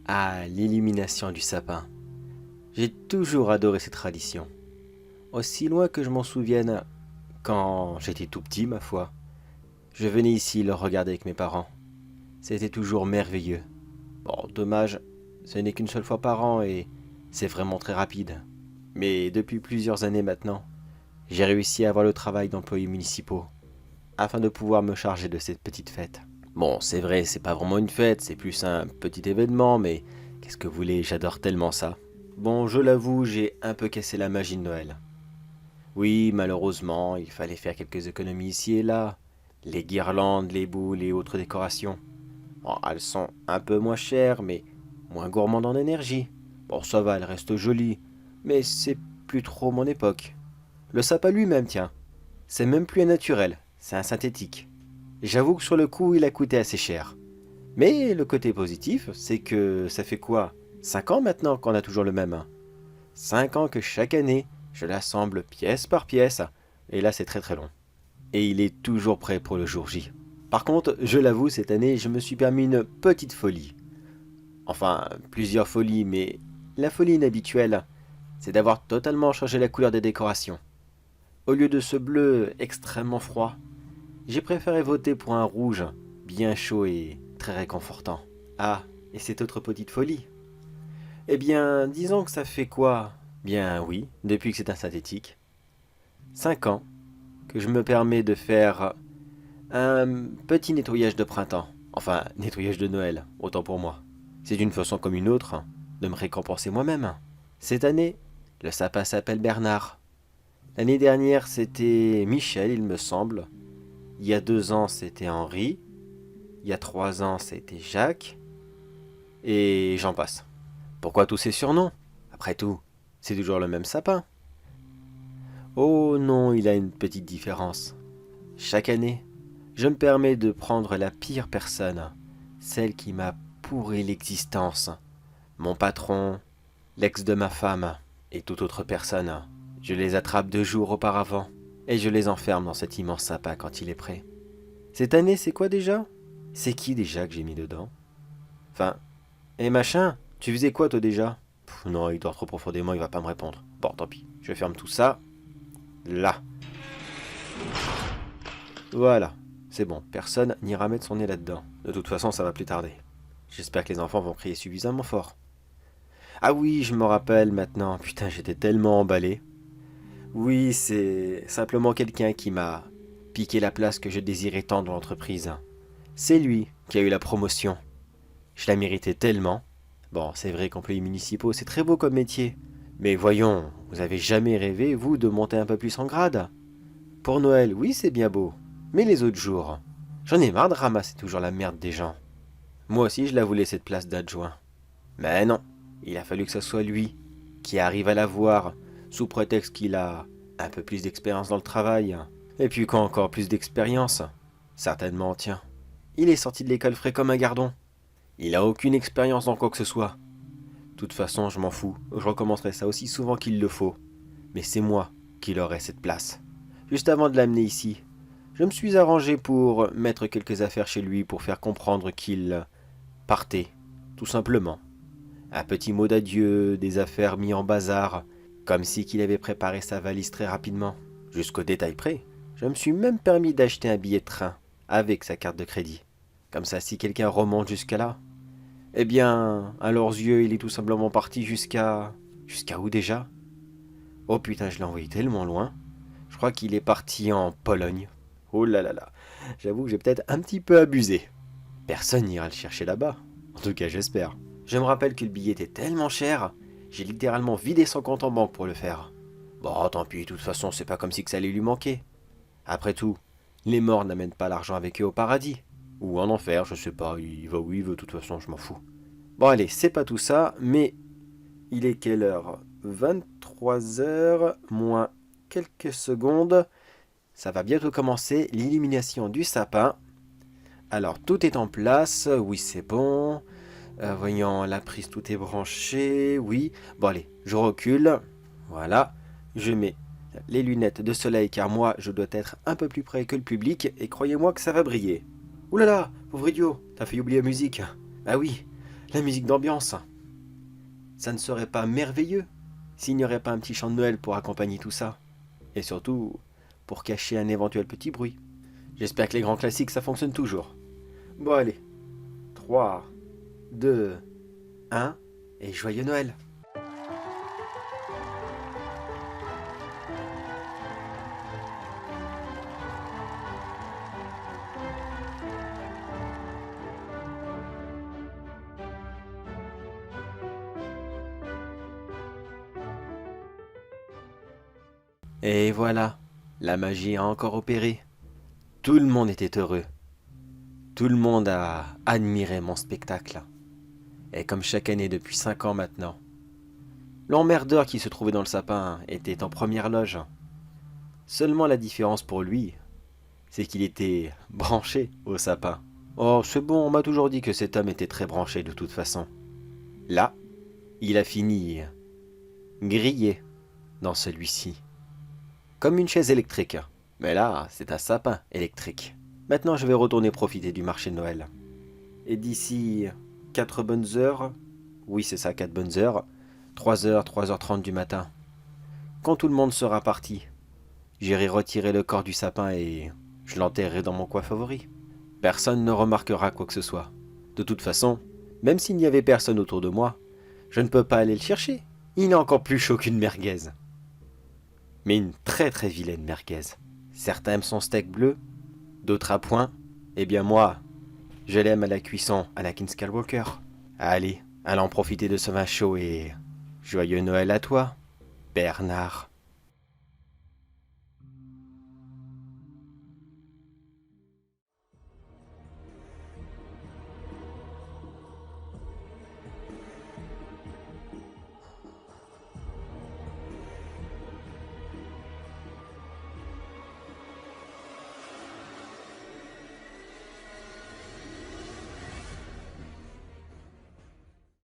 Ah, l'illumination du sapin. J'ai toujours adoré cette tradition. Aussi loin que je m'en souvienne, quand j'étais tout petit, ma foi, je venais ici le regarder avec mes parents. C'était toujours merveilleux. Bon, dommage, ce n'est qu'une seule fois par an et c'est vraiment très rapide. Mais depuis plusieurs années maintenant, j'ai réussi à avoir le travail d'employés municipaux afin de pouvoir me charger de cette petite fête. Bon, c'est vrai, c'est pas vraiment une fête, c'est plus un petit événement, mais qu'est-ce que vous voulez, j'adore tellement ça. Bon, je l'avoue, j'ai un peu cassé la magie de Noël. Oui, malheureusement, il fallait faire quelques économies ici et là. Les guirlandes, les boules et autres décorations. Bon, elles sont un peu moins chères, mais moins gourmandes en énergie. Bon, ça va, elles restent jolies, mais c'est plus trop mon époque. Le sapin lui-même, tiens, c'est même plus un naturel, c'est un synthétique. J'avoue que sur le coup, il a coûté assez cher. Mais le côté positif, c'est que ça fait quoi 5 ans maintenant qu'on a toujours le même. 5 ans que chaque année, je l'assemble pièce par pièce, et là c'est très très long. Et il est toujours prêt pour le jour J. Par contre, je l'avoue, cette année, je me suis permis une petite folie. Enfin, plusieurs folies, mais la folie inhabituelle, c'est d'avoir totalement changé la couleur des décorations. Au lieu de ce bleu extrêmement froid, j'ai préféré voter pour un rouge bien chaud et très réconfortant. Ah, et cette autre petite folie. Eh bien, disons que ça fait quoi? Bien oui, depuis que c'est un synthétique. 5 ans que je me permets de faire un petit nettoyage de printemps. Enfin, nettoyage de Noël, autant pour moi. C'est d'une façon comme une autre de me récompenser moi-même. Cette année, le sapin s'appelle Bernard. L'année dernière, c'était Michel, il me semble. Il y a 2 ans, c'était Henri. Il y a 3 ans, c'était Jacques. Et j'en passe. Pourquoi tous ces surnoms? Après tout, c'est toujours le même sapin. Oh non, il a une petite différence. Chaque année, je me permets de prendre la pire personne, celle qui m'a pourri l'existence. Mon patron, l'ex de ma femme et toute autre personne. Je les attrape 2 jours auparavant et je les enferme dans cet immense sapin quand il est prêt. Cette année, c'est quoi déjà? C'est qui déjà que j'ai mis dedans? Enfin, et machin, tu faisais quoi toi déjà? Non, il dort trop profondément, il va pas me répondre. Bon, tant pis, je ferme tout ça. Là. Voilà, c'est bon, personne n'ira mettre son nez là-dedans. De toute façon, ça va plus tarder. J'espère que les enfants vont crier suffisamment fort. Ah oui, je me rappelle maintenant, putain, j'étais tellement emballé. Oui, c'est simplement quelqu'un qui m'a piqué la place que je désirais tant dans l'entreprise. C'est lui qui a eu la promotion. Je la méritais tellement. Bon, c'est vrai qu'employés municipaux, c'est très beau comme métier. Mais voyons, vous avez jamais rêvé, vous, de monter un peu plus en grade? Pour Noël, oui, c'est bien beau. Mais les autres jours, j'en ai marre de ramasser toujours la merde des gens. Moi aussi, je la voulais cette place d'adjoint. Mais non, il a fallu que ce soit lui qui arrive à la voir, sous prétexte qu'il a un peu plus d'expérience dans le travail. Et puis quand encore plus d'expérience? Certainement, tiens. Il est sorti de l'école frais comme un gardon. Il a aucune expérience dans quoi que ce soit. De toute façon, je m'en fous. Je recommencerai ça aussi souvent qu'il le faut. Mais c'est moi qui leur ai cette place. Juste avant de l'amener ici, je me suis arrangé pour mettre quelques affaires chez lui pour faire comprendre qu'il partait, tout simplement. Un petit mot d'adieu, des affaires mis en bazar, comme si qu'il avait préparé sa valise très rapidement, jusqu'au détail près. Je me suis même permis d'acheter un billet de train avec sa carte de crédit. Comme ça, si quelqu'un remonte jusqu'à là, eh bien, à leurs yeux, il est tout simplement parti jusqu'à... Jusqu'à où déjà? Oh putain, je l'ai envoyé tellement loin. Je crois qu'il est parti en Pologne. Oh là là là. J'avoue que j'ai peut-être un petit peu abusé. Personne n'ira le chercher là-bas. En tout cas, j'espère. Je me rappelle que le billet était tellement cher, j'ai littéralement vidé son compte en banque pour le faire. Bon, tant pis, de toute façon, c'est pas comme si que ça allait lui manquer. Après tout, les morts n'amènent pas l'argent avec eux au paradis. Ou en enfer, je sais pas, il va où il veut, de toute façon, je m'en fous. Bon allez, c'est pas tout ça, mais il est quelle heure? 23 heures moins quelques secondes. Ça va bientôt commencer, l'illumination du sapin. Alors, tout est en place, oui c'est bon. Voyons, la prise, tout est branché, oui. Bon allez, je recule, voilà. Je mets les lunettes de soleil car moi, je dois être un peu plus près que le public et croyez-moi que ça va briller. Ouh là là, pauvre idiot, t'as fait oublier la musique. Ah oui, La musique d'ambiance. Ça ne serait pas merveilleux s'il n'y aurait pas un petit chant de Noël pour accompagner tout ça. Et surtout, pour cacher un éventuel petit bruit. J'espère que les grands classiques, ça fonctionne toujours. Bon allez, 3, 2, 1, et joyeux Noël! Et voilà, la magie a encore opéré. Tout le monde était heureux. Tout le monde a admiré mon spectacle. Et comme chaque année depuis 5 ans maintenant, l'emmerdeur qui se trouvait dans le sapin était en première loge. Seulement la différence pour lui, c'est qu'il était branché au sapin. Oh, c'est bon, on m'a toujours dit que cet homme était très branché de toute façon. Là, il a fini grillé dans celui-ci. Comme une chaise électrique. Mais là, c'est un sapin électrique. Maintenant, je vais retourner profiter du marché de Noël. Et d'ici 4 bonnes heures, oui c'est ça, 4 bonnes heures, 3h, 3h30 du matin, quand tout le monde sera parti, j'irai retirer le corps du sapin et je l'enterrerai dans mon coin favori. Personne ne remarquera quoi que ce soit. De toute façon, même s'il n'y avait personne autour de moi, je ne peux pas aller le chercher. Il est encore plus chaud qu'une merguez. Mais une très très vilaine merguez. Certains aiment son steak bleu, d'autres à point. Eh bien moi, je l'aime à la cuisson Anakin Skywalker. Allez, allons profiter de ce vin chaud et joyeux Noël à toi, Bernard.